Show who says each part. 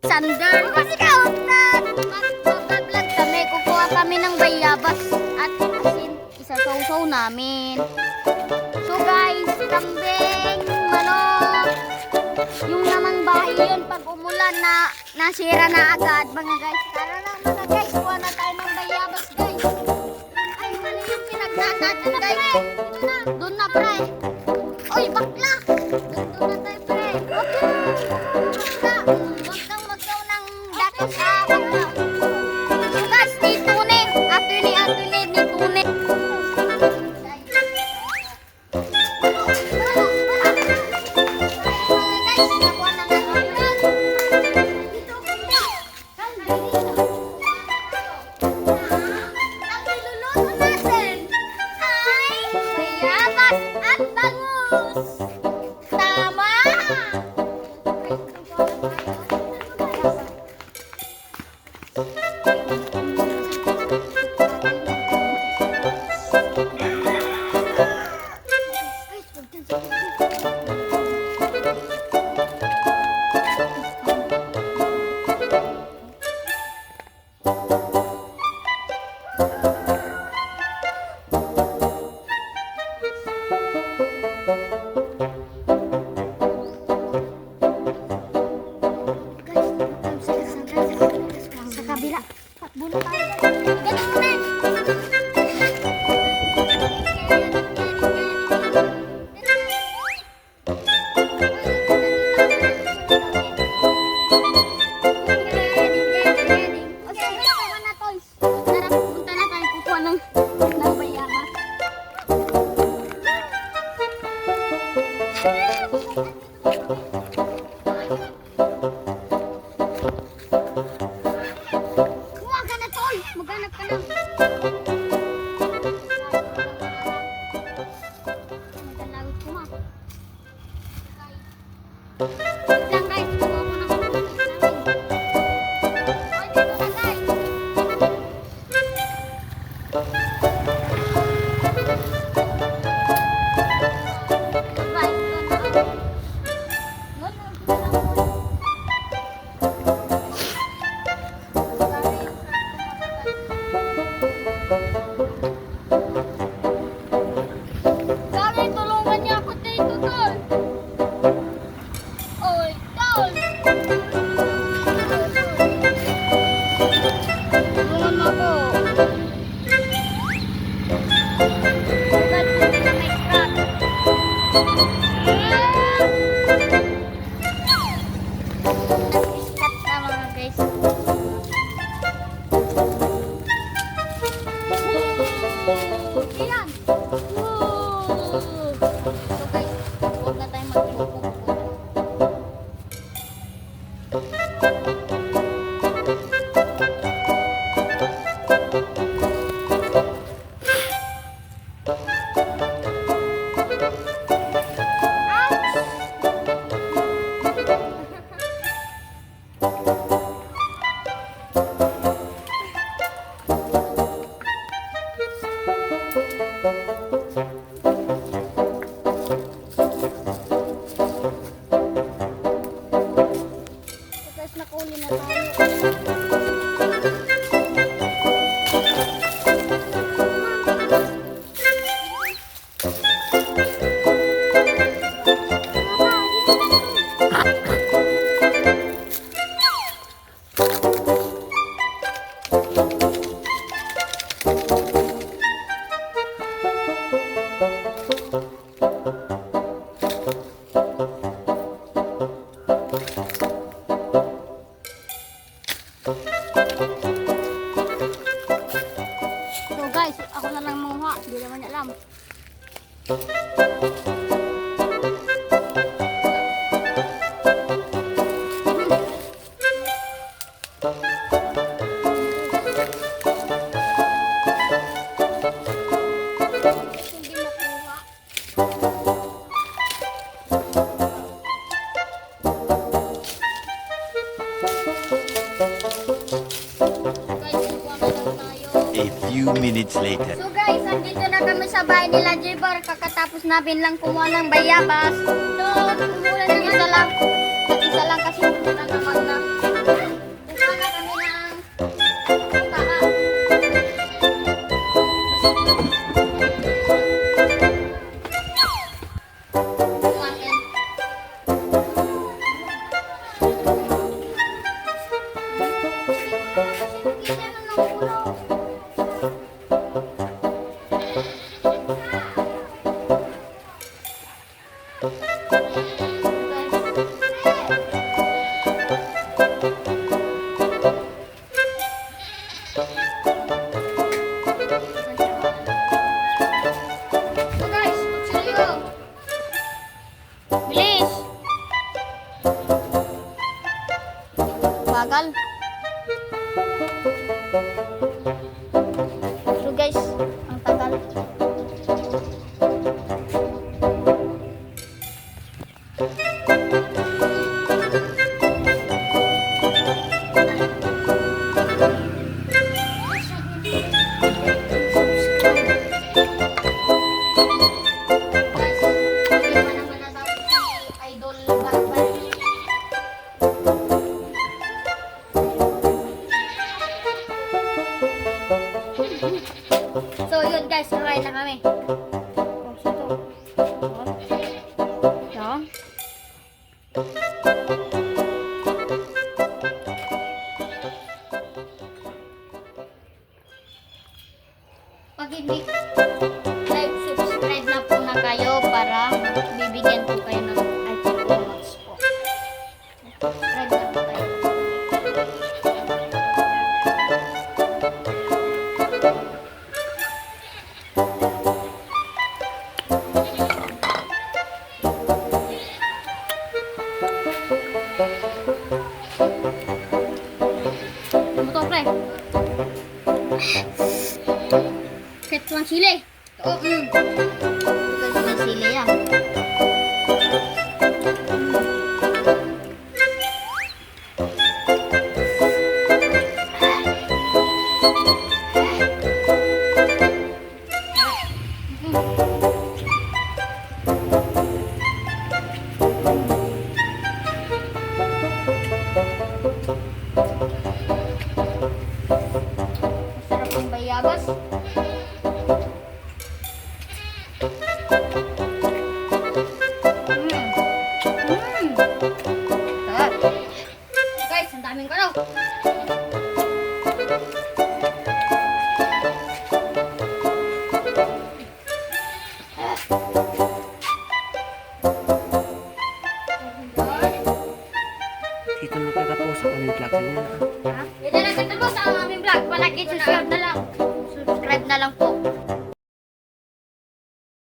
Speaker 1: Alexander. Kasi kauntan. Mag-vlog kami. Kukuha kami ng bayabas at asin. Isa-sausaw namin. So guys, kambing, manok. Yung namang bahay yun pag umulan na nasira na agad. Mga guys, tara na mga guys. Kuha na tayo ng bayabas guys. Ay, mali yung pinagdadaan guys. Dito na. Doon na pre. Oy, bakla. Doon na tayo pre. Bakla. Huwag kang magkaw ng dakis ha. Bakla. So guys, ni Tune. Atuli ni Tune. Sa kabila. Bulo tayo. Ganun na. Maghanap ka ng magalawit ko ma. Wait lang guys, kuha ko ng namin. Oy, dito na guys. Sorry, tulungan niya ako dito, tol. Oy, tol. Tulungan mo ako. Dad, hindi na may scrap. Nag-scrap na mga guys. Ayan. So guys, huwag na tayo maglupok. Nakuli na tayo. So guys, ako na lang manguha. Hindi naman niya alam. Hindi makuha.
Speaker 2: A few minutes later.
Speaker 1: So guys, andito na kami sa bahay nila J-Bar. Kakatapos namin lang kumuha ng bayabas. So, kumuha ng isa lang. Isa lang kasi umulan naman na. So guys, magsilyo. Bilis. Bagal. So guys, ang tagal. Guys, hindi pa naman natapos si Idol Barbar. So yun guys, kakain na kami. Yan. Pag hindi like, subscribe na po na kayo para bibigyan po kayo ng iPhone Pro Max po. Subscribe na po kayo. Ano to, pre? Set ng sili. Oo, Ito ng sili yan. Masarap ang bayabas. Sarap. Guys, ang daming kalaw.
Speaker 3: Dito nakakapos ako ng vlog niya.
Speaker 1: Ha?